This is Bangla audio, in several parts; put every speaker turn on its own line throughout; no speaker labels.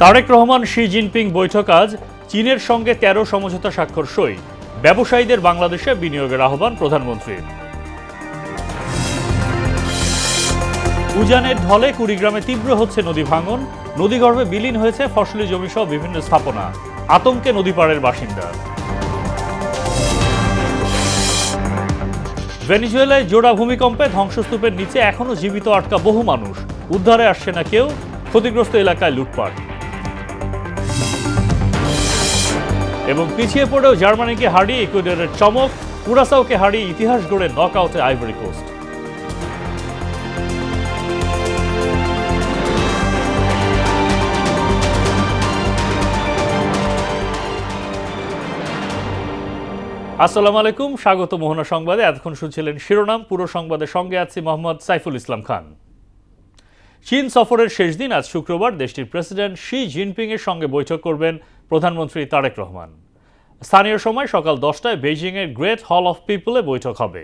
তারেক রহমান শি জিনপিং বৈঠক আজ। চীনের সঙ্গে ১৩ সমঝোতা স্বাক্ষর সই। ব্যবসায়ীদের বাংলাদেশে বিনিয়োগের আহ্বান প্রধানমন্ত্রীর। উজানের ঢলে কুড়িগ্রামে তীব্র হচ্ছে নদী ভাঙন। নদীগর্ভে বিলীন হয়েছে ফসলি জমি সহ বিভিন্ন স্থাপনা। আতঙ্কে নদীপাড়ের বাসিন্দা। ভেনেজুয়েলায় জোড়া ভূমিকম্পে ধ্বংসস্তূপের নিচে এখনো জীবিত আটকা বহু মানুষ। উদ্ধারে আসছে না কেউ। ক্ষতিগ্রস্ত এলাকায় লুটপাট। এবং পিছিয়ে পড়েও জার্মানিকে হারিয়ে ইকুয়েডরের চমক। কুরাসাওকে হারিয়ে ইতিহাস গড়ে নকআউটে আইভরি কোস্ট। আসসালামু আলাইকুম, স্বাগত মোহনা সংবাদে। এতক্ষণ শুনছিলেন শিরোনাম। পুরো সংবাদের সঙ্গে আছি মোহাম্মদ সাইফুল ইসলাম খান। চীন সফরের শেষ দিন আজ শুক্রবার দেশটির প্রেসিডেন্ট শি জিনপিং এর সঙ্গে বৈঠক করবেন প্রধানমন্ত্রী তারেক রহমান। স্থানীয় সময় সকাল 10টায় বেইজিংয়ের গ্রেট হল অফ পিপলে বৈঠক হবে।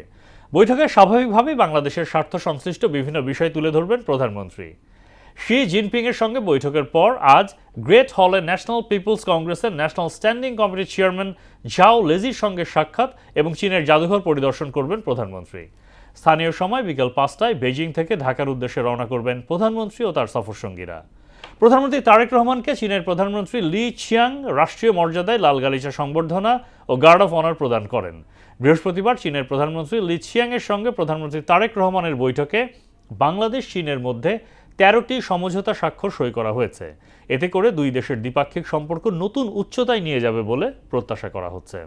বৈঠকে স্বাভাবিকভাবেই বাংলাদেশের স্বার্থ সংশ্লিষ্ট বিভিন্ন বিষয় তুলে ধরবেন প্রধানমন্ত্রী। শি জিনপিং এর সঙ্গে বৈঠকের পর আজ গ্রেট হলে ন্যাশনাল পিপলস কংগ্রেসের ন্যাশনাল স্ট্যান্ডিং কমিটির চেয়ারম্যান ঝাও লেজির সঙ্গে সাক্ষাৎ এবং চীনের জাদুঘর পরিদর্শন করবেন প্রধানমন্ত্রী। স্থানীয় সময় বিকাল 5টায় বেইজিং থেকে ঢাকার উদ্দেশ্যে রওনা করবেন প্রধানমন্ত্রী ও তার সফরসঙ্গীরা। প্রধানমন্ত্রী তারেক রহমানকে চীনের প্রধানমন্ত্রী লি চিয়াং রাষ্ট্রীয় মর্যাদায় লাল গালিচা সংবর্ধনা ও গার্ড অফ অনার প্রদান করেন। বৃহস্পতিবার চীনের প্রধানমন্ত্রী লি চিয়াং এর সঙ্গে প্রধানমন্ত্রী তারেক রহমানের বৈঠকে বাংলাদেশ চীনের মধ্যে ১৩টি সমঝোতা স্বাক্ষর সই করা হয়েছে। এতে করে দুই দেশের দ্বিপাক্ষিক সম্পর্ক নতুন উচ্চতায় নিয়ে যাবে বলে প্রত্যাশা করা হচ্ছে।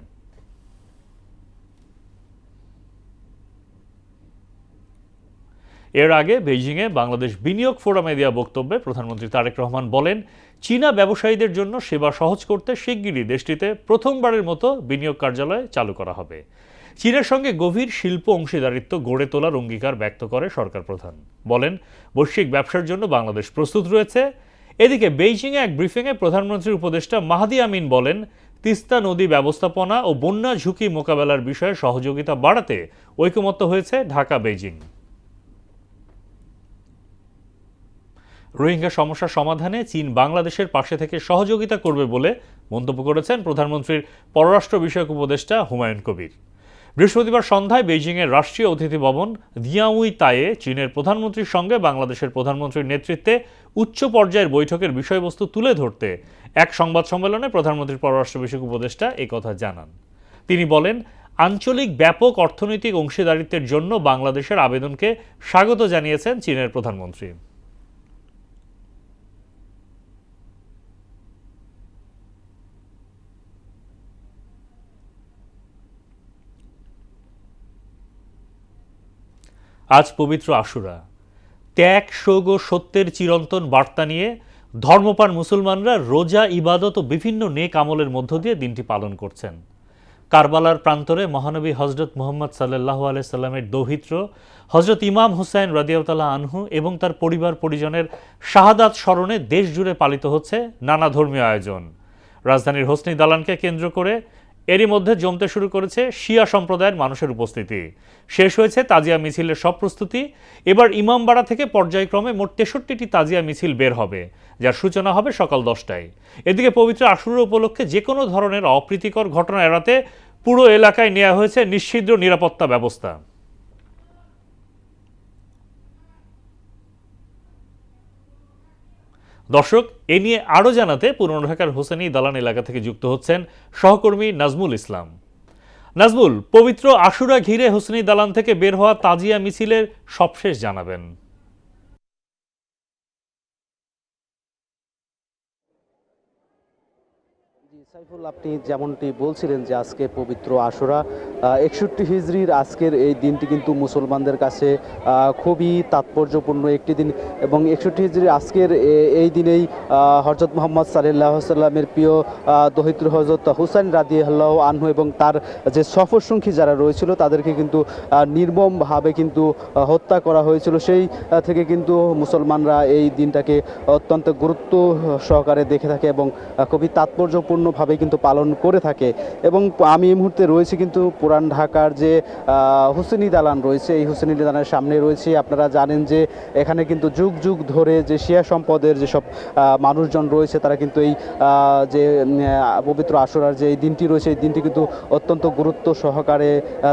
এর আগে বেইজিংয়ে বাংলাদেশ বিনিয়োগ ফোরামে দেওয়া বক্তব্যে প্রধানমন্ত্রী তারেক রহমান বলেন, চীনা ব্যবসায়ীদের জন্য সেবা সহজ করতে শিগগিরই দেশটিতে প্রথমবারের মতো বিনিয়োগ কার্যালয় চালু করা হবে। চীনের সঙ্গে গভীর শিল্প অংশীদারিত্ব গড়ে তোলার অঙ্গীকার ব্যক্ত করে সরকার প্রধান। বলেন, বৈশ্বিক ব্যবসার জন্য বাংলাদেশ প্রস্তুত রয়েছে। এদিকে বেইজিংয়ে এক ব্রিফিংয়ে প্রধানমন্ত্রীর উপদেষ্টা মাহাদি আমিন বলেন, তিস্তা নদী ব্যবস্থাপনা ও বন্যা ঝুঁকি মোকাবেলার বিষয়ে সহযোগিতা বাড়াতে ঐকমত্য হয়েছে ঢাকা বেইজিং। রোহিঙ্গা সমস্যা সমাধানে চীন বাংলাদেশের পাশে থেকে সহযোগিতা করবে বলে মন্তব্য করেছেন প্রধানমন্ত্রীর পররাষ্ট্র বিষয়ক উপদেষ্টা হুমায়ুন কবির। বৃহস্পতিবার সন্ধ্যায় বেইজিংয়ের রাষ্ট্রীয় অতিথি ভবন দিয়াউই তায়ে চীনের প্রধানমন্ত্রীর সঙ্গে বাংলাদেশের প্রধানমন্ত্রীর নেতৃত্বে উচ্চ পর্যায়ের বৈঠকের বিষয়বস্তু তুলে ধরতে এক সংবাদ সম্মেলনে প্রধানমন্ত্রীর পররাষ্ট্র বিষয়ক উপদেষ্টা একথা জানান। তিনি বলেন, আঞ্চলিক ব্যাপক অর্থনৈতিক অংশীদারিত্বের জন্য বাংলাদেশের আবেদনকে স্বাগত জানিয়েছেন চীনের প্রধানমন্ত্রী। আজ পবিত্র আশুরা। ত্যাগ, শোক ও সত্যের চিরন্তন বার্তা নিয়ে ধর্মপ্রাণ মুসলমানরা রোজা, ইবাদত ও বিভিন্ন নেক আমলের মধ্য দিয়ে দিনটি পালন করছেন। কারবালার প্রান্তরে মহানবী হজরত মুহাম্মদ সাল্লাল্লাহু আলাইহি সাল্লামের দৌহিত্র হজরত ইমাম হুসাইন রাদিয়াল্লাহু আনহু এবং তার পরিবার পরিজনের শাহাদাত স্মরণে দেশ জুড়ে পালিত হচ্ছে নানা ধর্মীয় আয়োজন। রাজধানীর হোসনি দালানকে কেন্দ্র করে এরই মধ্যে জমতে শুরু করেছে শিয়া সম্প্রদায়ের মানুষের উপস্থিতি। শেষ হয়েছে তাজিয়া মিছিলের সব প্রস্তুতি। এবার ইমামবাড়া থেকে পর্যায়ক্রমে মোট 63টি তাজিয়া মিছিল বের হবে, যার সূচনা হবে সকাল 10টায়। এদিকে পবিত্র আশুরা উপলক্ষে যে কোনো ধরনের অপ্রীতিকর ঘটনা এড়াতে পুরো এলাকায় নেওয়া হয়েছে নিশ্ছিদ্র নিরাপত্তা ব্যবস্থা। দর্শক, এ নিয়ে আরও জানাতে পুরনো ঢাকার হোসেনি দালান এলাকা থেকে যুক্ত হচ্ছেন সহকর্মী নাজমুল ইসলাম। নাজমুল, পবিত্র আশুরা ঘিরে হোসেনি দালান থেকে বের হওয়া তাজিয়া মিছিলের সবশেষ জানাবেন।
সাইফুল, আপনি যেমনটি বলছিলেন যে আজকে পবিত্র আশুরা 61 হিজরির আজকের এই দিনটি কিন্তু মুসলমানদের কাছে খুবই তাৎপর্যপূর্ণ একটি দিন এবং 61 হিজরির আজকের এই দিনেই হযরত মুহাম্মদ সাল্লাল্লাহু আলাইহি সাল্লামের প্রিয় দৌহিত্র হযরত হুসাইন রাদিয়াল্লাহু আনহু এবং তার যে সফরসঙ্গী যারা রয়েছিল তাদেরকে কিন্তু নির্মমভাবে কিন্তু হত্যা করা হয়েছিল। সেই থেকে কিন্তু মুসলমানরা এই দিনটাকে অত্যন্ত গুরুত্ব সহকারে দেখে থাকে এবং খুবই তাৎপর্যপূর্ণ তাৎপর্যপূর্ণভাবে কিন্তু পালন করে থাকে। এবং আমি এই মুহূর্তে রয়েছে কিন্তু পুরান ঢাকার যে হুসেনি দালান রয়েছে, এই হুসেনি দালানের সামনে রয়েছে। আপনারা জানেন যে এখানে কিন্তু যুগ যুগ ধরে যে শিয়া সম্পদের যেসব মানুষজন রয়েছে তারা কিন্তু এই যে পবিত্র আশুরার যে এই দিনটি রয়েছে এই দিনটি কিন্তু অত্যন্ত গুরুত্ব সহকারে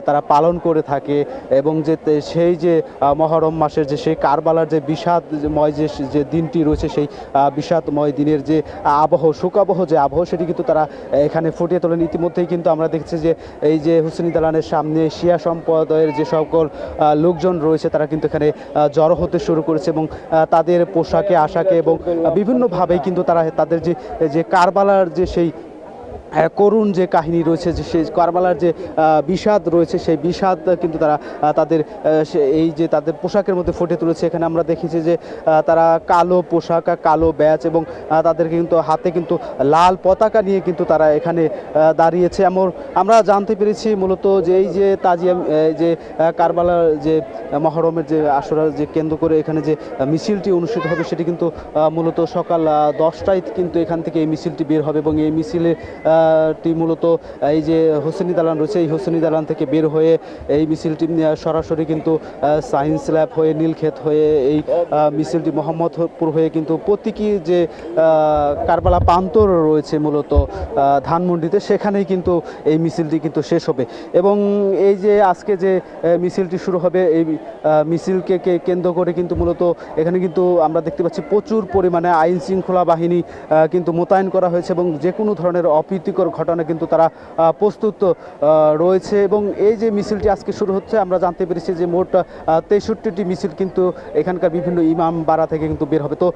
তারা পালন করে থাকে। এবং যে সেই যে মহরম মাসের যে সেই কারবালার যে বিষাদময় যে দিনটি রয়েছে সেই বিষাদময় দিনের যে শোকাবহ যে আবহ সেটি কিন্তু তারা এখানে ফুটিয়ে তোলেন। ইতিমধ্যেই কিন্তু আমরা দেখছি যে এই যে হুসেনি দালানের সামনে শিয়া সম্প্রদায়ের যে সকল লোকজন রয়েছে তারা কিন্তু এখানে জড়ো হতে শুরু করেছে এবং তাদের পোশাকে আশাকে এবং বিভিন্নভাবেই কিন্তু তারা তাদের যে কারবালার যে সেই করুণ যে কাহিনী রয়েছে, যে সেই কারবালার যে বিষাদ রয়েছে সেই বিষাদ কিন্তু তারা তাদের এই যে তাদের পোশাকের মধ্যে ফুটে তুলেছে। এখানে আমরা দেখেছি যে তারা কালো পোশাক, কালো ব্যাচ এবং তাদের কিন্তু হাতে কিন্তু লাল পতাকা নিয়ে কিন্তু তারা এখানে দাঁড়িয়েছে। আমরা জানতে পেরেছি মূলত যে এই যে তাজিয়া যে কারবালার যে মহরমের যে আশুরার যে কেন্দ্র করে এখানে যে মিছিলটি অনুষ্ঠিত হবে সেটি কিন্তু মূলত সকাল 10টায় কিন্তু এখান থেকে এই মিছিলটি বের হবে এবং এই মিছিলে মূলত এই যে হোসেনি দালান রয়েছে এই হোসেনি দালান থেকে বের হয়ে এই মিছিলটি সরাসরি কিন্তু সায়েন্স ল্যাব হয়ে নীলক্ষেত হয়ে এই মিছিলটি মোহাম্মদপুর হয়ে কিন্তু প্রতীকী যে কারবালা প্রান্তর রয়েছে মূলত ধানমন্ডিতে সেখানেই কিন্তু এই মিছিলটি কিন্তু শেষ হবে। এবং এই যে আজকে যে মিছিলটি শুরু হবে এই মিছিলকে কেন্দ্র করে কিন্তু মূলত এখানে কিন্তু আমরা দেখতে পাচ্ছি প্রচুর পরিমাণে আইন শৃঙ্খলা বাহিনী কিন্তু মোতায়েন করা হয়েছে এবং যে কোনো ধরনের অপ্রীতিকর ঘটনা কিন্তু তারা প্রস্তুত রয়েছে। এবং এই যে মিছিলটি আজকে শুরু হচ্ছে আমরা জানতে পেরেছি যে মোট 63টি মিছিল কিন্তু এখানকার বিভিন্ন ইমাম বাড়া থেকে কিন্তু বের হবে। তো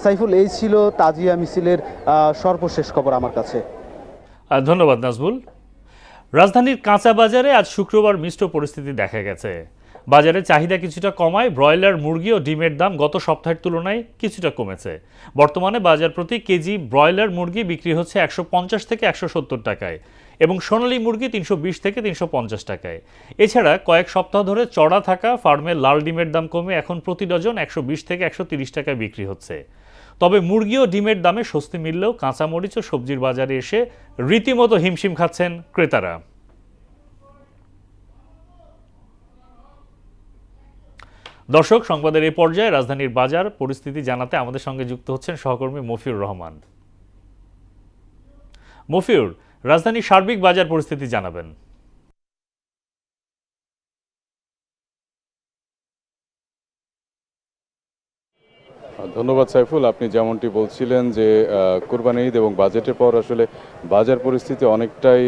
সাইফুল, এই ছিল তাজিয়া মিছিলের সর্বশেষ খবর আমার কাছে।
ধন্যবাদ নাজমুল। রাজধানীর কাঁচা বাজারে আজ শুক্রবার মিশ্র পরিস্থিতি দেখা গেছে। বাজারে চাহিদা কিছুটা কমায় ব্রয়লার মুরগি ও ডিমের দাম গত সপ্তাহের তুলনায় কিছুটা কমেছে। বর্তমানে বাজার প্রতি কেজি ব্রয়লার মুরগি বিক্রি হচ্ছে 150 থেকে 170 টাকায় এবং সোনালী মুরগি 320 থেকে 350 টাকায়। এছাড়া কয়েক সপ্তাহ ধরে চড়া থাকা ফার্মের লাল ডিমের দাম কমে এখন প্রতি ডজন 120 থেকে 130 টাকায় বিক্রি হচ্ছে। তবে মুরগি ও ডিমের দামে স্বস্তি মিললেও কাঁচামরিচ ও সবজির বাজারে এসে রীতিমতো হিমশিম খাচ্ছেন ক্রেতারা। দর্শক, সংবাদের এই পর্যায়ে রাজধানীর বাজার পরিস্থিতি জানাতে আমাদের সঙ্গে যুক্ত হচ্ছেন সহকর্মী মফিউর রহমান। মফিউর, রাজধানীর সার্বিক বাজার পরিস্থিতি জানাবেন।
ধন্যবাদ সাইফুল। আপনি যেমনটি বলছিলেন যে কুরবানি ঈদ এবং বাজেটের পর আসলে বাজার পরিস্থিতি অনেকটাই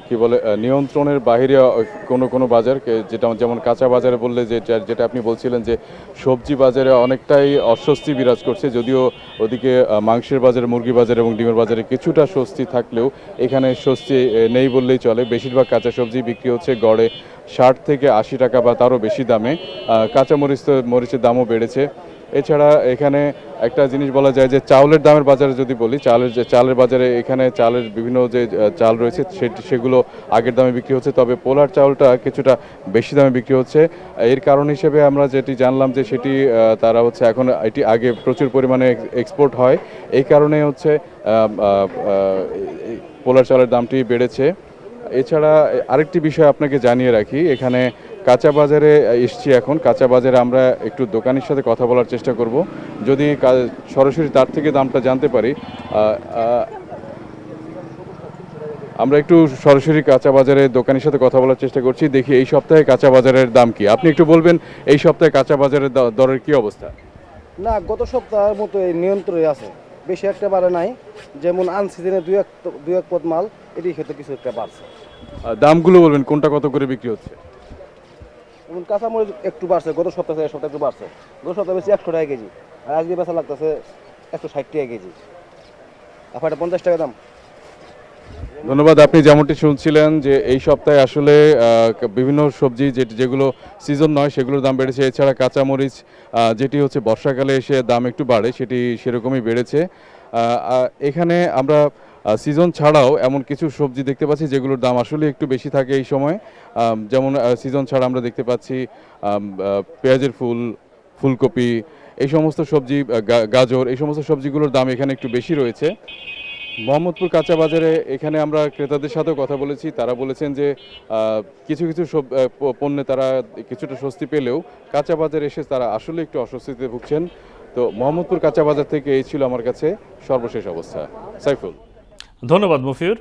কি বলে নিয়ন্ত্রণের বাইরে কোনো বাজার, যেমন কাঁচা বাজারে বললে যেটা আপনি বলছিলেন যে সবজি বাজারে অনেকটাই অস্বস্তি বিরাজ করছে। যদিও ওদিকে মাংসের বাজারে, মুরগি বাজারে এবং ডিমের বাজারে কিছুটা স্বস্তি থাকলেও এখানে স্বস্তি নেই বললেই চলে। বেশিরভাগ কাঁচা সবজি বিক্রি হচ্ছে গড়ে 60 থেকে 80 টাকা বা তারও বেশি দামে। কাঁচা মরিচের দামও বেড়েছে। এছাড়া এখানে একটা জিনিস বলা যায় যে চাউলের দামের বাজারে যদি বলি, চালের বাজারে এখানে চালের বিভিন্ন যে চাল রয়েছে সেগুলো আগের দামে বিক্রি হচ্ছে, তবে পোলার চাউলটা কিছুটা বেশি দামে বিক্রি হচ্ছে। এর কারণ হিসেবে আমরা যেটি জানলাম যে সেটি তারা হচ্ছে এখন এটি আগে প্রচুর পরিমাণে এক্সপোর্ট হয়, এই কারণে হচ্ছে পোলার চালের দামটি বেড়েছে। এছাড়া আরেকটি বিষয় আপনাকে জানিয়ে রাখি, এখানে কাঁচা বাজারে এসছি এখন। কাঁচা বাজারে আমরা একটু দোকানের সাথে কথা বলার চেষ্টা করব, যদি সরাসরি তার থেকে দামটা জানতে পারি। আমরা একটু সরাসরি কাঁচা বাজারের দোকানের সাথে কথা বলার চেষ্টা করছি, দেখি এই সপ্তাহে কাঁচা বাজারের দাম কি। আপনি একটু বলবেন এই সপ্তাহে কাঁচা বাজারের দরের কি অবস্থা?
না, গত সপ্তাহের মতো এই নিয়ন্ত্রণে আছে, বেশি একটা বাড়ে নাই। যেমন আনসিজনে দুই এক পদ মাল এটি হয়তো কিছু একটা বাড়ছে।
দামগুলো বলবেন কোনটা কত করে বিক্রি হচ্ছে?
যেমন কাঁচামরিচ একটু বাড়ছে, গত সপ্তাহে এক সপ্তাহে একটু বাড়ছে। গত সপ্তাহে বেশি 100 টাকা কেজি, আর আজকে বেচা লাগতেছে 160 টাকা কেজি, আপনার 50 টাকা দাম।
ধন্যবাদ। আপনি যেমনটি শুনছিলেন যে এই সপ্তাহে আসলে বিভিন্ন সবজি যেগুলো সিজন নয় সেগুলোর দাম বেড়েছে। এছাড়া কাঁচামরিচ যেটি হচ্ছে বর্ষাকালে এসে দাম একটু বাড়ে, সেটি সেরকমই বেড়েছে। এখানে আমরা সিজন ছাড়াও এমন কিছু সবজি দেখতে পাচ্ছি যেগুলোর দাম আসলে একটু বেশি থাকে এই সময়। যেমন সিজন ছাড়া আমরা দেখতে পাচ্ছি পেঁয়াজের ফুলকপি, এই সমস্ত সবজি, গাজর, এই সমস্ত সবজিগুলোর দাম এখানে একটু বেশি রয়েছে। মোহাম্মদপুর কাঁচা বাজারে এখানে আমরা ক্রেতাদের সাথেও কথা বলেছি, তারা বলেছেন যে কিছু কিছু পণ্যে তারা কিছুটা স্বস্তি পেলেও কাঁচা বাজারে এসে তারা আসলে একটু অস্বস্তিতে ভুগছেন। তো মোহাম্মদপুর কাঁচা বাজার থেকে এই ছিল আমার কাছে সর্বশেষ অবস্থা। সাইফুল।
ধন্যবাদ মফিউর।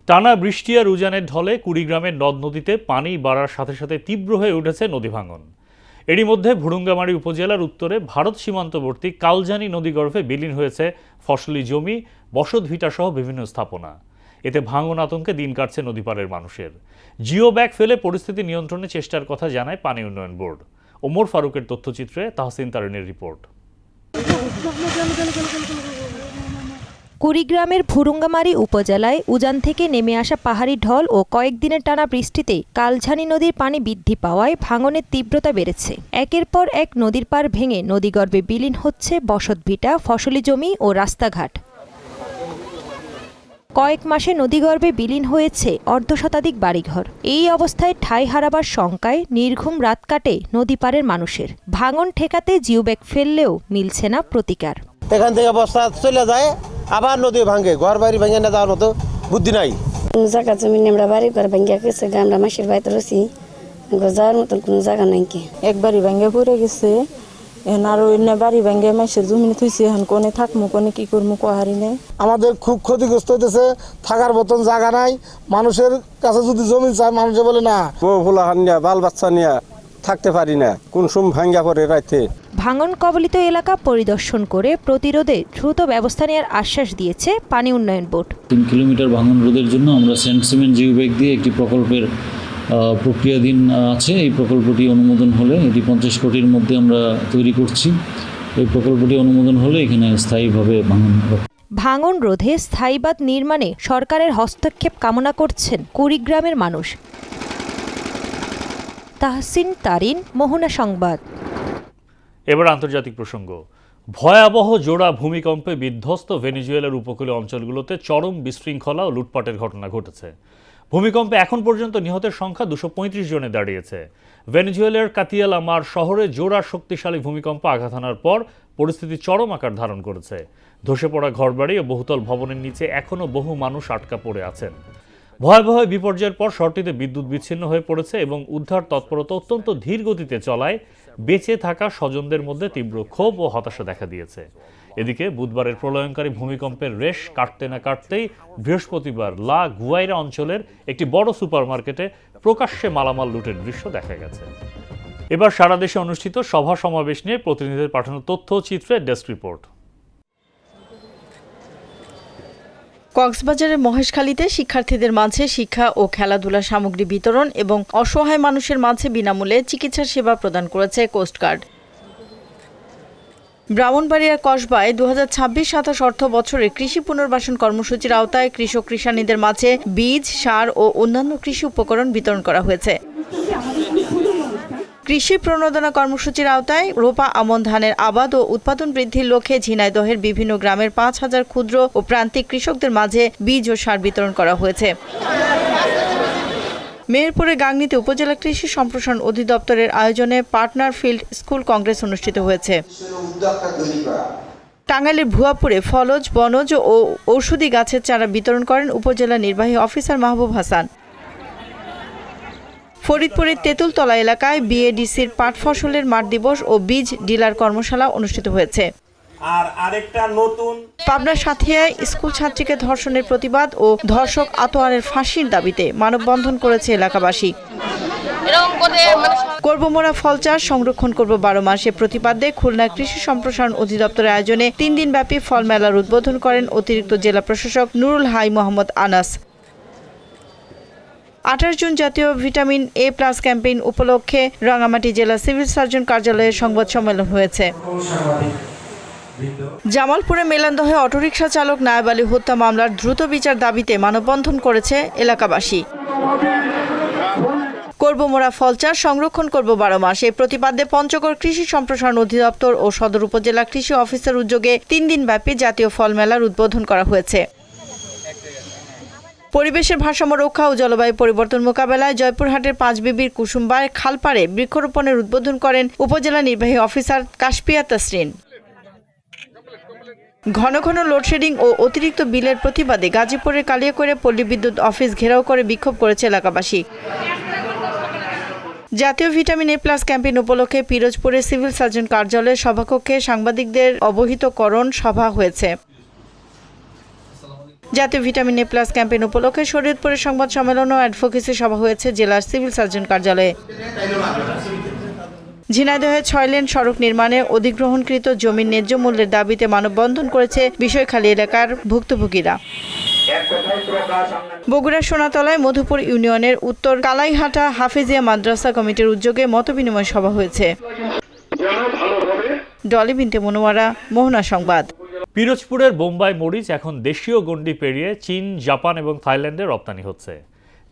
টানা বৃষ্টি আর উজানের ঢলে কুড়িগ্রামের নদ নদীতে পানি বাড়ার সাথে সাথে তীব্র হয়ে উঠেছে নদী ভাঙন। এরই মধ্যে ভুরুঙ্গামারী উপজেলার উত্তরে ভারত সীমান্তবর্তী কালজানি নদীগর্ভে বিলীন হয়েছে ফসলি জমি, বসতভিটা সহ বিভিন্ন স্থাপনা। এতে ভাঙন আতঙ্কে দিন কাটছে নদীপাড়ের মানুষের। জিও ব্যাগ ফেলে পরিস্থিতি নিয়ন্ত্রণের চেষ্টার কথা জানায় পানি উন্নয়ন বোর্ড। ওমর ফারুকের তথ্যচিত্রে তাহসিন তারিনের রিপোর্ট।
কুড়িগ্রামের ভুরুঙ্গামারী উপজেলায় উজান থেকে নেমে আসা পাহাড়ি ঢল ও কয়েকদিনের টানা বৃষ্টিতে কালঝানি নদীর পানি বৃদ্ধি পাওয়ায় ভাঙনের তীব্রতা বেড়েছে। একের পর এক নদীর পাড় ভেঙে নদীগর্ভে বিলীন হচ্ছে বসতভিটা, ফসলি জমি ও রাস্তাঘাট। কয়েক মাসে নদীগর্ভে বিলীন হয়েছে অর্ধশতাধিক বাড়িঘর। এই অবস্থায় ঠাঁই হারাবার শঙ্কায় নির্ঘুম রাত কাটে নদীপাড়ের মানুষের। ভাঙন ঠেকাতে জিওব্যাগ ফেললেও মিলছে না প্রতিকার।
এখান থেকে বস্তা চলে যায়, আবার নদী ভাঙে, ঘর বাড়ি ভেঙে না যাওয়ার মতো বুদ্ধি নাই।
কোনো জায়গা জমি আমরা বাড়ি ঘর ভেঙে গেছে, আমরা মাসির বাড়িতে রয়েছি, যাওয়ার মতন কোনো জায়গা নাই। কি
একবারই ভেঙে পড়ে গেছে, এখন আর অন্য বাড়ি ভেঙে মাসের জমি থইছে, এখন কোনে থাকবো কোনে কি করবো কোহারি নেই।
আমাদের খুব ক্ষতিগ্রস্ত হইতেছে, থাকার মতন জায়গা নাই। মানুষের কাছে যদি জমি চায়, মানুষে বলে না।
বউ ফুলাহান নিয়ে বাল বাচ্চা নিয়ে থাকতে পারি না, কোন সময় ভাঙ্গা পড়ে রাইতে।
ভাঙন কবলিত এলাকা পরিদর্শন করে প্রতিরোধে দ্রুত ব্যবস্থা নেওয়ার আশ্বাস দিয়েছে পানি উন্নয়ন বোর্ড।
3 কিলোমিটার ভাঙন রোধের জন্য আমরা স্যান্ড সিমেন্ট জিওব্যাগ দিয়ে একটি প্রকল্পের প্রক্রিয়াধীন আছে। এই প্রকল্পটি অনুমোদন হলে, এটি 50 কোটির মধ্যে আমরা তৈরি করছি। এই প্রকল্পটি অনুমোদন হলে এখানে স্থায়ীভাবে
ভাঙন রোধে স্থায়ী বাঁধ নির্মাণে সরকারের হস্তক্ষেপ কামনা করছেন কুড়িগ্রামের মানুষ। তাহসিন তারিন, মোহনা সংবাদ।
এবার আন্তর্জাতিক প্রসঙ্গ। ভয়াবহ জোড়া ভূমিকম্পে বিধ্বস্ত ভেনেজুয়েলার উপকূলীয় অঞ্চলগুলোতে চরম বিশৃঙ্খলা ও লুটপাটের ঘটনা ঘটেছে। ভূমিকম্পে এখন পর্যন্ত নিহতের সংখ্যা 235 জনে দাঁড়িয়েছে। ভেনেজুয়েলার কাতিয়ালামার শহরে জোড়া শক্তিশালী ভূমিকম্প আঘাত হানার পর পরিস্থিতি চরম আকার ধারণ করেছে। ধসে পড়া ঘরবাড়ি ও বহুতল ভবনের নিচে এখনও বহু মানুষ আটকা পড়ে আছেন। ভয়াবহ বিপর্যয়ের পর শহরটিতে বিদ্যুৎ বিচ্ছিন্ন হয়ে পড়েছে এবং উদ্ধার তৎপরতা অত্যন্ত ধীর গতিতে চলায় বেঁচে থাকা স্বজনদের মধ্যে তীব্র ক্ষোভ ও হতাশা দেখা দিয়েছে। এদিকে বুধবারের প্রলয়ঙ্কারী ভূমিকম্পের রেশ কাটতে না কাটতেই বৃহস্পতিবার লা গুয়াইরা অঞ্চলের একটি বড় সুপারমার্কেটে প্রকাশ্যে মালামাল লুটের দৃশ্য দেখা গেছে। এবার সারা দেশে অনুষ্ঠিত সভা সমাবেশ নিয়ে প্রতিনিধিদের পাঠানো তথ্যচিত্রে ডেস্ক রিপোর্ট।
কক্সবাজারের মহেশখালীতে শিক্ষার্থীদের মাঝে শিক্ষা ও খেলাধুলা সামগ্রী বিতরণ এবং অসহায় মানুষের মাঝে বিনামূল্যে চিকিৎসা সেবা প্রদান করেছে কোস্টগার্ড। ব্রাহ্মণবাড়িয়ার কসবায় 2026-27 অর্থ বছরে কৃষি পুনর্বাসন কর্মসূচির আওতায় কৃষক কৃষানীদের মাঝে বীজ, সার ও অন্যান্য কৃষি উপকরণ বিতরণ করা হয়েছে। কৃষি প্রণোদনা কর্মসূচির আওতায় রোপা আমন ধানের আবাদ ও উৎপাদন বৃদ্ধির লক্ষ্যে ঝিনাইদহের বিভিন্ন গ্রামের 5000 ক্ষুদ্র ও প্রান্তিক কৃষকদের মাঝে বীজ ও সার বিতরণ করা হয়েছে। মেহেরপুরের গাংনীতে উপজেলা কৃষি সম্প্রসারণ অধিদপ্তরের আয়োজনে পার্টনার ফিল্ড স্কুল কংগ্রেস অনুষ্ঠিত হয়েছে। টাঙ্গাইলের ভুয়াপুরে ফলজ, বনজ ও ঔষধি গাছের চারা বিতরণ করেন উপজেলা নির্বাহী অফিসার মাহবুব হাসান। ফরিদপুরের তেঁতুলতলা এলাকায় বিএডিসির পাট ফসলের মাঠ দিবস ও বীজ ডিলার কর্মশালা অনুষ্ঠিত হয়েছে। পাবনা সাথিয়ায় স্কুল ছাত্রীকে ধর্ষণের প্রতিবাদ ও ধর্ষক আতোয়ারের ফাঁসির দাবিতে মানববন্ধন করেছে এলাকাবাসী। করব মোরা ফল চাষ, সংরক্ষণ করব 12 মাসে প্রতিপাদ্যে খুলনা কৃষি সম্প্রসারণ অধিদপ্তরের আয়োজনে 3 দিনব্যাপী ফল মেলার উদ্বোধন করেন অতিরিক্ত জেলা প্রশাসক নুরুল হাই মোহাম্মদ আনাস। 28 জুন জাতীয় ভিটামিন A+ ক্যাম্পেইন উপলক্ষে রাঙামাটি জেলা সিভিল সার্জন কার্যালয়ে সংবাদ সম্মেলন হয়েছে। জামালপুরে মেলান্দহে অটোরিকশা চালক নায়েব আলী হত্যা মামলার দ্রুত বিচার দাবিতে মানববন্ধন করেছে এলাকাবাসী। করব মোরা ফল চাষ, সংরক্ষণ করব 12 মাস এই প্রতিপাদ্যে পঞ্চগড় কৃষি সম্প্রসারণ অধিদপ্তর ও সদর উপজেলা কৃষি অফিসার উদ্যোগে 3 দিনব্যাপী জাতীয় ফল মেলার উদ্বোধন করা হয়েছে। পরিবেশের ভারসাম্য রক্ষা ও জলবায়ু পরিবর্তন মোকাবেলায় জয়পুরহাটের পাঁচবিবির কুসুমবায় খালপাড়ে বৃক্ষরোপণের উদ্বোধন করেন উপজেলা নির্বাহী অফিসার কাশপিয়া তাসরিন। ঘন ঘন লোডশেডিং ও অতিরিক্ত বিলের প্রতিবাদে গাজীপুরের কালিয়াকৈরে পল্লী বিদ্যুৎ অফিস ঘেরাও করে বিক্ষোভ করেছে এলাকাবাসী। জাতীয় ভিটামিন এ প্লাস ক্যাম্পেইন উপলক্ষে পিরোজপুরের সিভিল সার্জন কার্যালয়ের সভাকক্ষে সাংবাদিকদের অবহিতকরণ সভা হয়েছে। জাতীয় ভিটামিন এ প্লাস ক্যাম্পেইন উপলক্ষে শরীয়তপুরের সংবাদ সম্মেলন ও অ্যাডভোকেসি সভা হয়েছে জেলার সিভিল সার্জন কার্যালয়ে। ঝিনাইদহে ৬ লেন সড়ক নির্মাণে অধিগ্রহণকৃত জমির ন্যায্য মূল্যের দাবিতে মানববন্ধন করেছে বিষয়খালী এলাকার ভুক্তভোগীরা। বগুড়ার সোনাতলায় মধুপুর ইউনিয়নের উত্তর কালাইহাটা হাফিজিয়া মাদ্রাসা কমিটির উদ্যোগে মতবিনিময় সভা হয়েছে। ডলি বিনতে মনোয়ারা, মোহনা সংবাদ।
পিরোজপুরের বোম্বাই মরিচ এখন দেশীয় গণ্ডি পেরিয়ে চীন, জাপান এবং থাইল্যান্ডে রপ্তানি হচ্ছে।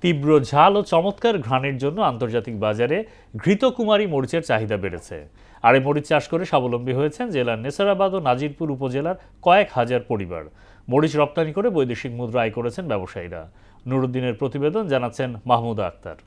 তীব্র ঝাল ও চমৎকার ঘ্রাণের জন্য আন্তর্জাতিক বাজারে ঘৃতকুমারী মরিচের চাহিদা বেড়েছে। আর এই মরিচ চাষ করে স্বাবলম্বী হয়েছেন জেলার নেসারাবাদ ও নাজিরপুর উপজেলার কয়েক হাজার পরিবার। মরিচ রপ্তানি করে বৈদেশিক মুদ্রা আয় করেছেন ব্যবসায়ীরা। নুরুদ্দিনের প্রতিবেদন, জানাচ্ছেন মাহমুদা আক্তার।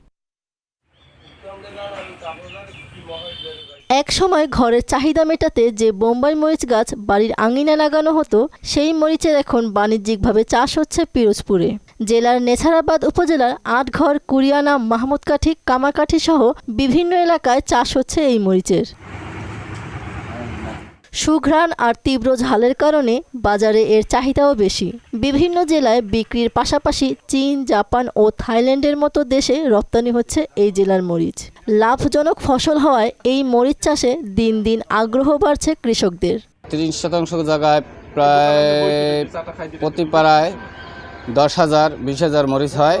এক সময় ঘরের চাহিদা মেটাতে যে বোম্বাই মরিচ গাছ বাড়ির আঙিনা লাগানো হতো, সেই মরিচের এখন বাণিজ্যিকভাবে চাষ হচ্ছে পিরোজপুরে। জেলার নেছারাবাদ উপজেলার আটঘর, কুরিয়ানা, মাহমুদকাঠি, কামারকাঠি সহ বিভিন্ন এলাকায় চাষ হচ্ছে এই মরিচের। সুঘ্রাণ আর তীব্র ঝালের কারণে বাজারে এর চাহিদাও বেশি। বিভিন্ন জেলায় বিক্রির পাশাপাশি চীন, জাপান ও থাইল্যান্ডের মতো দেশে রপ্তানি হচ্ছে এই জেলার মরিচ। লাভজনক ফসল হওয়ায় এই মরিচ চাষে দিন দিন আগ্রহ বাড়ছে কৃষকদের।
30% জায়গায় প্রায় প্রতি পাড়ায় 10,000 20,000 মরিচ হয়।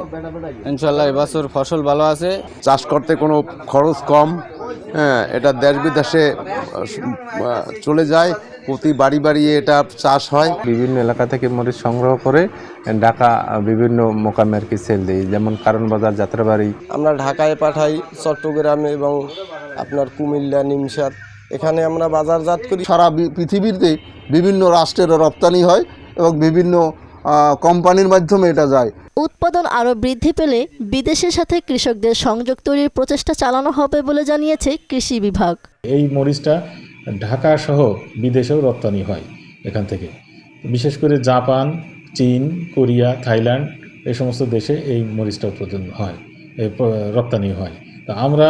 ইনশাল্লাহ এবছর ফসল ভালো আছে।
চাষ করতে কোনো খরচ কম, হ্যাঁ, এটা দেশ বিদেশে চলে যায়, প্রতি বাড়ি বাড়ি এটা চাষ হয়।
বিভিন্ন এলাকা থেকে মরিচ সংগ্রহ করে ঢাকা বিভিন্ন মোকামে আর কি সেল দিই, যেমন কারণ বাজার, যাত্রাবাড়ি।
আমরা ঢাকায় পাঠাই, চট্টগ্রামে এবং আপনার কুমিল্লা, নিমসার, এখানে আমরা বাজারজাত করি।
সারা পৃথিবীতে বিভিন্ন রাষ্ট্রের রপ্তানি হয় এবং বিভিন্ন কোম্পানির মাধ্যমে এটা যায়।
উৎপাদন আরও বৃদ্ধি পেলে বিদেশের সাথে কৃষকদের সংযোগ তৈরির প্রচেষ্টা চালানো হবে বলে জানিয়েছে কৃষি বিভাগ।
এই মরিচটা ঢাকা সহ বিদেশেও রপ্তানি হয় এখান থেকে, বিশেষ করে জাপান, চীন, কোরিয়া, থাইল্যান্ড এই সমস্ত দেশে এই মরিচটা উৎপাদন হয়, রপ্তানি হয়। তা আমরা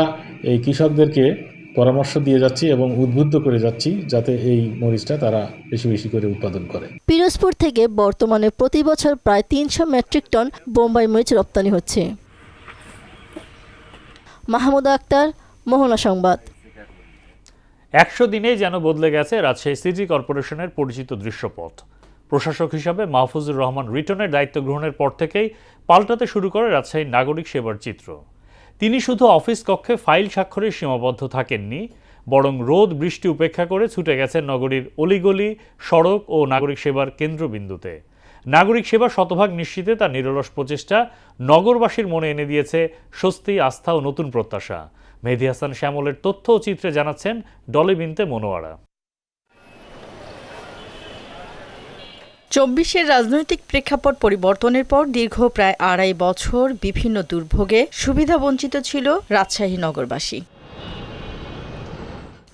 এই কৃষকদেরকে পরামর্শ দিয়ে যাচ্ছি এবং উদ্বুদ্ধ করে যাচ্ছি যাতে এই মরিচটা তারা বেশি বেশি করে উৎপাদন করে।
পিরোজপুর থেকে বর্তমানে প্রতি বছর প্রায় 300 মেট্রিক টন বোম্বাই মরিচ রপ্তানি হচ্ছে। মাহমুদা আক্তার, মোহনা সংবাদ।
100 দিনেই যেন বদলে গেছে রাজশাহী সিটি কর্পোরেশনের পরিচিত দৃশ্যপট। প্রশাসক হিসাবে মাহফুজুর রহমান রিটনের দায়িত্ব গ্রহণের পর থেকেই পাল্টাতে শুরু করে রাজশাহীর নাগরিক সেবার চিত্র। তিনি শুধু অফিস কক্ষে ফাইল স্বাক্ষরে সীমাবদ্ধ থাকেননি, বরং রোদ বৃষ্টি উপেক্ষা করে ছুটে গেছেন নগরীর অলিগলি, সড়ক ও নাগরিক সেবার কেন্দ্রবিন্দুতে। নাগরিক সেবা শতভাগ নিশ্চিতে তার নিরলস প্রচেষ্টা নগরবাসীর মনে এনে দিয়েছে স্বস্তি, আস্থা ও নতুন প্রত্যাশা। মেহেদী হাসান শ্যামলের তথ্য ও চিত্রে জানাচ্ছেন ডলি বিনতে মনোয়ারা।
24-এর রাজনৈতিক প্রেক্ষাপট পরিবর্তনের পর দীর্ঘ প্রায় 2.5 বছর বিভিন্ন দুর্ভোগে সুবিধাবঞ্চিত ছিল রাজশাহী নগরবাসী।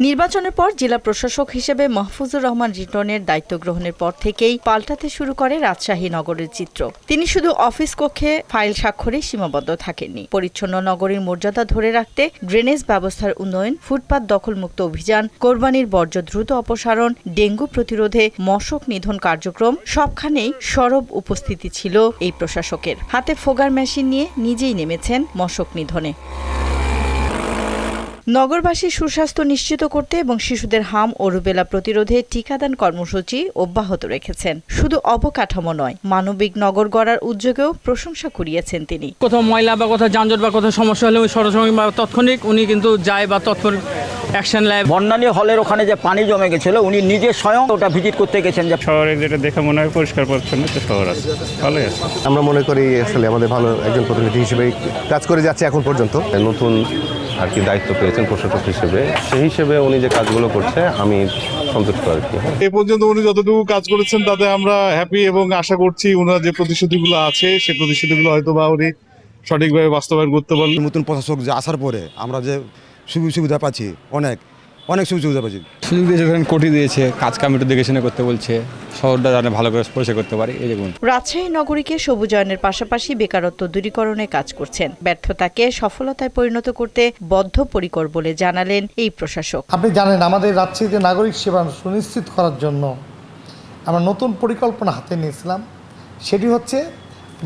নির্বাচনের পর জেলা প্রশাসক হিসেবে মাহফুজুর রহমান রিটনের দায়িত্ব গ্রহণের পর থেকেই পাল্টাতে শুরু করে রাজশাহী নগরের চিত্র। তিনি শুধু অফিস কক্ষে ফাইল স্বাক্ষরে সীমাবদ্ধ থাকেননি, পরিচ্ছন্ন নগরীর মর্যাদা ধরে রাখতে ড্রেনেজ ব্যবস্থার উন্নয়ন, ফুটপাত দখলমুক্ত অভিযান, কোরবানির বর্জ্য দ্রুত অপসারণ, ডেঙ্গু প্রতিরোধে মশক নিধন কার্যক্রম, সবখানেই সরব উপস্থিতি ছিল এই প্রশাসকের। হাতে ফোগার মেশিন নিয়ে নিজেই নেমেছেন মশক নিধনে। নগরবাসীর সুস্বাস্থ্য নিশ্চিত করতে এবং শিশুদের হাম ও রুবেলা প্রতিরোধে টিকাদান কর্মসূচি অব্যাহত রেখেছেন। শুধু অবকাঠামো নয়, মানবিক নগর গড়ার উদ্যোগেও প্রশংসা কুড়িয়েছেন তিনি।
কোথাও ময়লা বা কোথাও যানজট বা কোথাও সমস্যা হলে সরাসরি বা তৎক্ষণিক উনি কিন্তু যায় বা তৎক্ষণিক অ্যাকশন নেয়।
বন্যানী হলের ওখানে যে পানি জমে গেছিল, উনি নিজে স্বয়ং ওটা ভিজিট করতে গেছেন। যে
শহরে যেটা দেখে মনে হয় পরিষ্কার পরিচ্ছন্ন শহর আছে, ভালোই আছে।
আমরা মনে করি আসলে আমাদের ভালো একজন প্রতিনিধি হিসেবে কাজ করে যাচ্ছে এখন পর্যন্ত।
নতুন আর কি দায়িত্ব পেয়েছেন প্রশাসক হিসেবে, সেই হিসেবে উনি যে কাজগুলো করছে আমি সন্তুষ্ট আর কি।
এ পর্যন্ত উনি যতটুকু কাজ করেছেন তাতে আমরা হ্যাপি এবং আশা করছি ওনার যে প্রতিশ্রুতিগুলো আছে সেই প্রতিশ্রুতিগুলো হয়তো বা উনি সঠিকভাবে বাস্তবায়ন করতে পারবেন।
নতুন প্রশাসক যে আসার পরে আমরা যে সুবিধা পাচ্ছি অনেক,
অনেক সুবিধা পাচ্ছি।
সুযোগ দিয়েছে, কোটি দিয়েছে, কাজ কাম একটু দেখে শুনে করতে বলছে, শহরটা যেন ভালো করে পরিষ্কার করতে পারে। এই দেখুন,
রাজশাহী নগরীকে সবুজায়নের পাশাপাশি বেকারত্ব দূরীকরণে কাজ করছেন। ব্যর্থতাকে সফলতায় পরিণত করতে বদ্ধপরিকর বলে জানালেন এই প্রশাসক।
আপনি জানেন আমাদের রাজশাহীতে নাগরিক সেবা সুনিশ্চিত করার জন্য আমরা নতুন পরিকল্পনা হাতে নিয়েছিলাম। সেটি হচ্ছে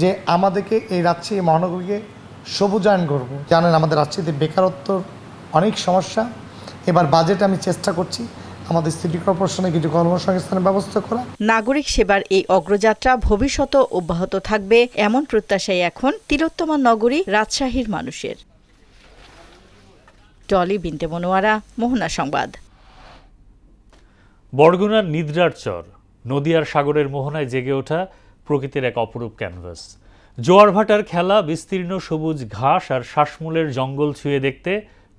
যে আমাদেরকে এই রাজশাহী মহানগরীকে সবুজায়ন করব। জানেন আমাদের রাজশাহীতে বেকারত্বর অনেক সমস্যা। এবার বাজেটে আমি চেষ্টা করছি আমাদের সিটি কর্পোরেশনে কিছু কর্মসংস্থানের ব্যবস্থা করা।
নাগরিক সেবার এই অগ্রযাত্রা ভবিষ্যতেও অব্যাহত থাকবে এমন প্রত্যাশাই এখন তিলোত্তমা নগরী রাজশাহীর মানুষের। টলি বিনতে মনোয়ারা, মোহনা সংবাদ।
বরগুনার নিদ্রার চর, নদী আর সাগরের মোহনায় জেগে ওঠা প্রকৃতির এক অপরূপ ক্যানভাস। জোয়ার ভাটার খেলা, বিস্তীর্ণ সবুজ ঘাস আর শ্বাসমূলের জঙ্গল ছুঁয়ে দেখতে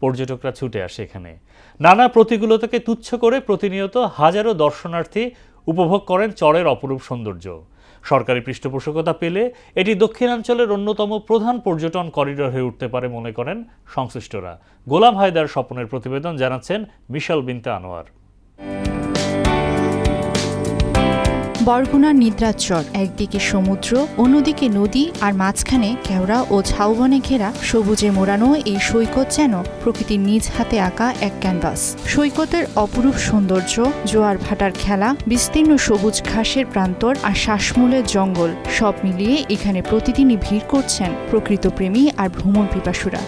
পর্যটকরা ছুটে আসে এখানে। নানা প্রতিকূলতাকে তুচ্ছ করে প্রতিনিয়ত হাজারো দর্শনার্থী উপভোগ করেন চরের অপরূপ সৌন্দর্য। সরকারি পৃষ্ঠপোষকতা পেলে এটি দক্ষিণাঞ্চলের অন্যতম প্রধান পর্যটন করিডর হয়ে উঠতে পারে বলে মনে করেন সংশ্লিষ্টরা। গোলাম হায়দার স্বপনের প্রতিবেদন, জানাচ্ছেন মিশাল বিনতে আনোয়ার।
বরগুনার নিদ্রাচর, একদিকে সমুদ্র, অন্যদিকে নদী, আর মাঝখানে কেওড়া ও ঝাউবনে ঘেরা সবুজে মোড়ানো এই সৈকত যেন প্রকৃতির নিজ হাতে আঁকা এক ক্যানভাস। সৈকতের অপরূপ সৌন্দর্য, জোয়ার ভাটার খেলা, বিস্তীর্ণ সবুজ ঘাসের প্রান্তর আর শ্বাসমূলের জঙ্গল, সব মিলিয়ে এখানে প্রতিদিনই ভিড় করছেন প্রকৃত প্রেমী আর ভ্রমণ পিপাসুরা।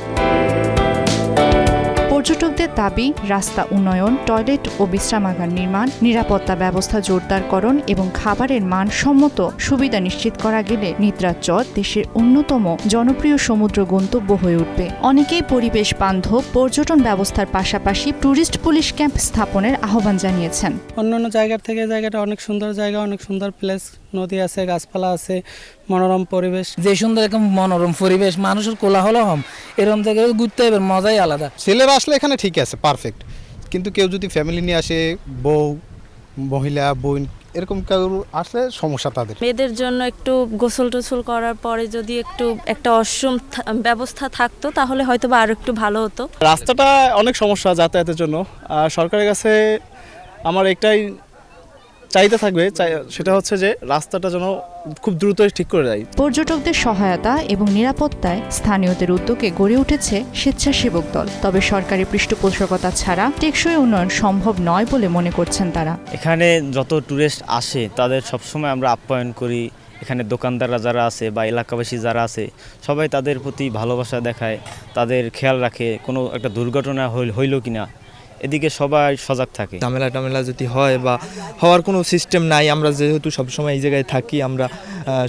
পর্যটকদের দাবি রাস্তা উন্নয়ন, টয়লেট ও বিশ্রামাগার নির্মাণ, নিরাপত্তা ব্যবস্থা জোরদারকরণ এবং খাবারের মানসম্মত সুবিধা নিশ্চিত করা গেলে নিদ্রাচর দেশের অন্যতম জনপ্রিয় সমুদ্র গন্তব্য হয়ে উঠবে। অনেকেই পরিবেশ বান্ধব পর্যটন ব্যবস্থার পাশাপাশি ট্যুরিস্ট পুলিশ ক্যাম্প স্থাপনের আহ্বান জানিয়েছেন।
অন্যান্য জায়গার থেকে জায়গাটা অনেক সুন্দর জায়গা, অনেক সুন্দর প্লেস, নদী আছে, গাছপালা আছে, মনোরম পরিবেশ।
যে সুন্দর একদম মনোরম পরিবেশ, মানুষের কোলাহল হম, এরকম জায়গায় ঘুরতে হবে, মজাই আলাদা।
ছেলেরা আসলে এখানে ঠিক আছে, পারফেক্ট, কিন্তু কেউ যদি ফ্যামিলি নিয়ে আসে, বউ, মহিলা, বোন, এরকম কেউ আসলে সমস্যা তাদের।
মেয়েদের জন্য একটু গোসল টোসল করার পরে যদি একটু একটা ওয়াশরুম ব্যবস্থা থাকতো তাহলে হয়তো বা আরো একটু ভালো হতো।
রাস্তাটা অনেক সমস্যা যাতায়াতের জন্য, আর সরকারের কাছে আমার একটাই চাইতে থাকবে, সেটা হচ্ছে যে রাস্তাটা যেন খুব দ্রুত ঠিক করে দেয়।
পর্যটকদের সহায়তা এবং নিরাপত্তায় স্থানীয়দের উদ্যোগে গড়ে উঠেছে স্বেচ্ছাসেবক দল। তবে সরকারি পৃষ্ঠপোষকতা ছাড়া টেকসই উন্নয়ন সম্ভব নয় বলে মনে করছেন তারা।
এখানে যত ট্যুরিস্ট আসে তাদের সবসময় আমরা আপ্যায়ন করি। এখানে দোকানদাররা যারা আছে বা এলাকাবাসী যারা আছে সবাই তাদের প্রতি ভালোবাসা দেখায়, তাদের খেয়াল রাখে কোনো একটা দুর্ঘটনা হইল কিনা, এদিকে সবাই সজাগ থাকে।
ঝামেলা টামেলা যদি হয় বা হওয়ার কোনো সিস্টেম নাই, আমরা যেহেতু সবসময় এই জায়গায় থাকি, আমরা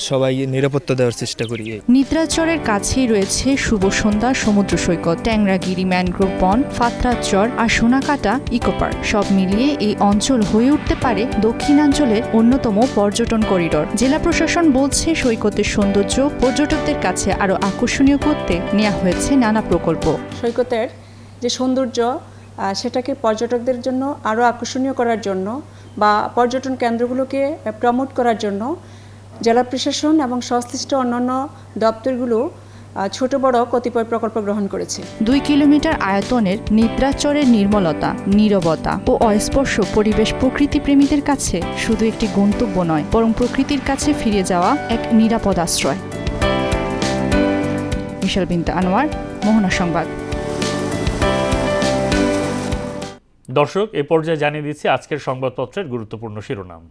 সবাই নিরাপত্তা দেওয়ার চেষ্টা করি।
নিদ্রাচরের কাছেই রয়েছে শুভ সন্ধ্যা সমুদ্র সৈকত, ট্যাংরাগিরি ম্যানগ্রোভ বন, ফাতরাচর আর সোনাকাটা ইকো পার্ক। সব মিলিয়ে এই অঞ্চল হয়ে উঠতে পারে দক্ষিণাঞ্চলের অন্যতম পর্যটন করিডর। জেলা প্রশাসন বলছে সৈকতের সৌন্দর্য পর্যটকদের কাছে আরো আকর্ষণীয় করতে নেওয়া হয়েছে নানা প্রকল্প।
সৈকতের যে সৌন্দর্য সেটাকে পর্যটকদের জন্য আরও আকর্ষণীয় করার জন্য বা পর্যটন কেন্দ্রগুলোকে প্রমোট করার জন্য জেলা প্রশাসন এবং সংশ্লিষ্ট অন্যান্য দপ্তরগুলো ছোট বড় কতিপয় প্রকল্প গ্রহণ করেছে।
2 কিলোমিটার আয়তনের নিদ্রাচরের নির্মলতা, নীরবতা ও অস্পর্শ পরিবেশ প্রকৃতি প্রেমীদের কাছে শুধু একটি গন্তব্য নয়, বরং প্রকৃতির কাছে ফিরে যাওয়া এক নিরাপদ আশ্রয়। মিশাল বিনতে আনোয়ার, মোহনা সংবাদ।
দর্শক, এ পর্যায়ে জানিয়ে দিচ্ছি আজকের সংবাদপত্রের গুরুত্বপূর্ণ শিরোনাম।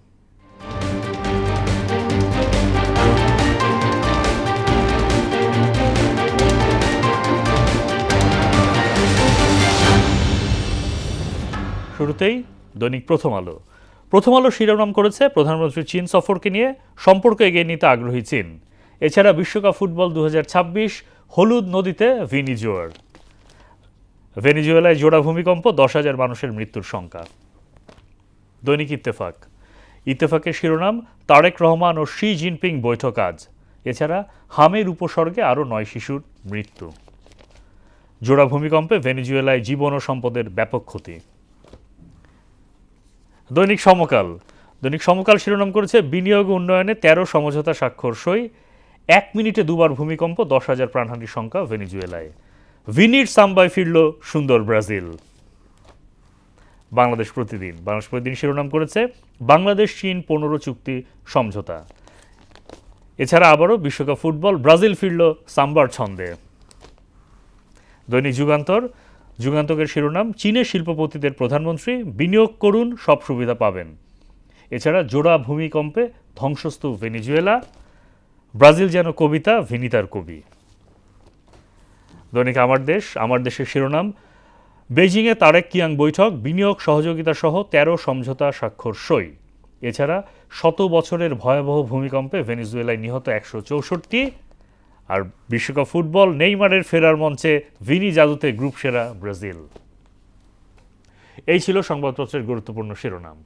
শুরুতেই দৈনিক প্রথম আলো। প্রথম আলো শিরোনাম করেছে প্রধানমন্ত্রী চীন সফরকে নিয়ে, সম্পর্ক এগিয়ে নিতে আগ্রহী চীন। এছাড়া বিশ্বকাপ ফুটবল 2026, হলুদ নদীতে ভিনি জোয়ার। ভেনেজুয়েলায় জোড়া ভূমিকম্প, 10,000 মানুষের মৃত্যুর শঙ্কা। দৈনিক ইত্তেফাকের শিরোনাম তারেক রহমান ও শি জিনপিং বৈঠক আজ। এছাড়া হামের উপসর্গে আরও 9 শিশুর মৃত্যু। জোড়া ভূমিকম্পে ভেনেজুয়েলায় জীবন ও সম্পদের ব্যাপক ক্ষতি। দৈনিক সমকাল শিরোনাম করেছে বিনিয়োগ উন্নয়নে 13 সমঝোতা স্বাক্ষর সই। 1 মিনিটে 2বার ভূমিকম্প, 10,000 প্রাণহানির সংখ্যা ভেনেজুয়েলায়। ভিনির সাম্বায় ফিরল সুন্দর ব্রাজিল। বাংলাদেশ প্রতিদিন শিরোনাম করেছে বাংলাদেশ চীন 15 চুক্তি সমঝোতা। এছাড়া আবারও বিশ্বকাপ ফুটবল, ব্রাজিল ফিরল সাম্বার ছন্দে। দৈনিক যুগান্তকের শিরোনাম চীনের শিল্পপতিদের প্রধানমন্ত্রী, বিনিয়োগ করুন সব সুবিধা পাবেন। এছাড়া জোড়া ভূমিকম্পে ধ্বংসস্তূপ ভেনেজুয়েলা, ব্রাজিল যেন কবিতা, ভিনিতার কবি। দৈনিক আমার দেশের শিরোনাম বেইজিংয়ে তারেক কিয়াং বৈঠক, বিনিয়োগ সহযোগিতা সহ 13 সমঝোতা স্বাক্ষর সই। এছাড়া 100 বছরের ভয়াবহ ভূমিকম্পে ভেনেজুয়েলায় নিহত 164। আর বিশ্বকাপ ফুটবল, নেইমারের ফেরার মঞ্চে ভিনি জাদুতে গ্রুপ সেরা ব্রাজিল। এই ছিল সংবাদপত্রের গুরুত্বপূর্ণ শিরোনাম।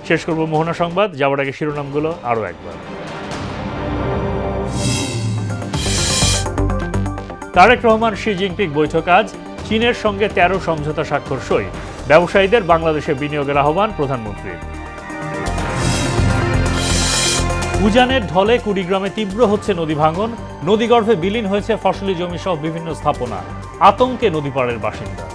শেষ করব মোহনা সংবাদ, যাওয়ার আগে শিরোনামগুলো আরও একবার। তারেক রহমান শি জিনপিং বৈঠক আজ, চীনের সঙ্গে 13 সমঝোতা স্বাক্ষর সই। ব্যবসায়ীদের বাংলাদেশে বিনিয়োগের আহ্বান প্রধানমন্ত্রীর। উজানের ঢলে কুড়িগ্রামে তীব্র হচ্ছে নদী ভাঙন, নদীগর্ভে বিলীন হয়েছে ফসলি জমি সহ বিভিন্ন স্থাপনা, আতঙ্কে নদীপাড়ের বাসিন্দা।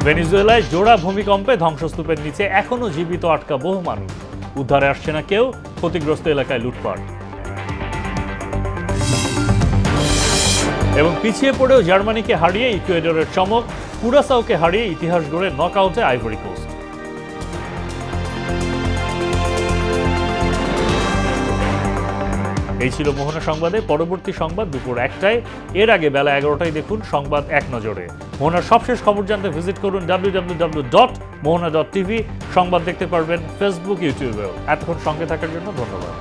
ভেনেজুয়েলায় জোড়া ভূমিকম্পে ধ্বংসস্তূপের নিচে এখনো জীবিত আটকা বহু মানুষ, উদ্ধারে আসছে না কেউ, ক্ষতিগ্রস্ত এলাকায় লুটপাট। এবং পিছিয়ে পড়েও জার্মানিকে হারিয়ে ইকুয়েডরের চমক, কুরাসাওকে হারিয়ে ইতিহাস গড়ে নকআউটে আইভরি কোস্ট। এই ছিল মোহনা সংবাদে। পরবর্তী সংবাদ দুপুর 1টায়। এর আগে বেলা 11টায় দেখুন সংবাদ এক নজরে। মোহনার সবশেষ খবর জানতে ভিজিট করুন www.mohana.tv। সংবাদ দেখতে পারবেন ফেসবুক, ইউটিউবেও। এতক্ষণ সঙ্গে থাকার জন্য ধন্যবাদ।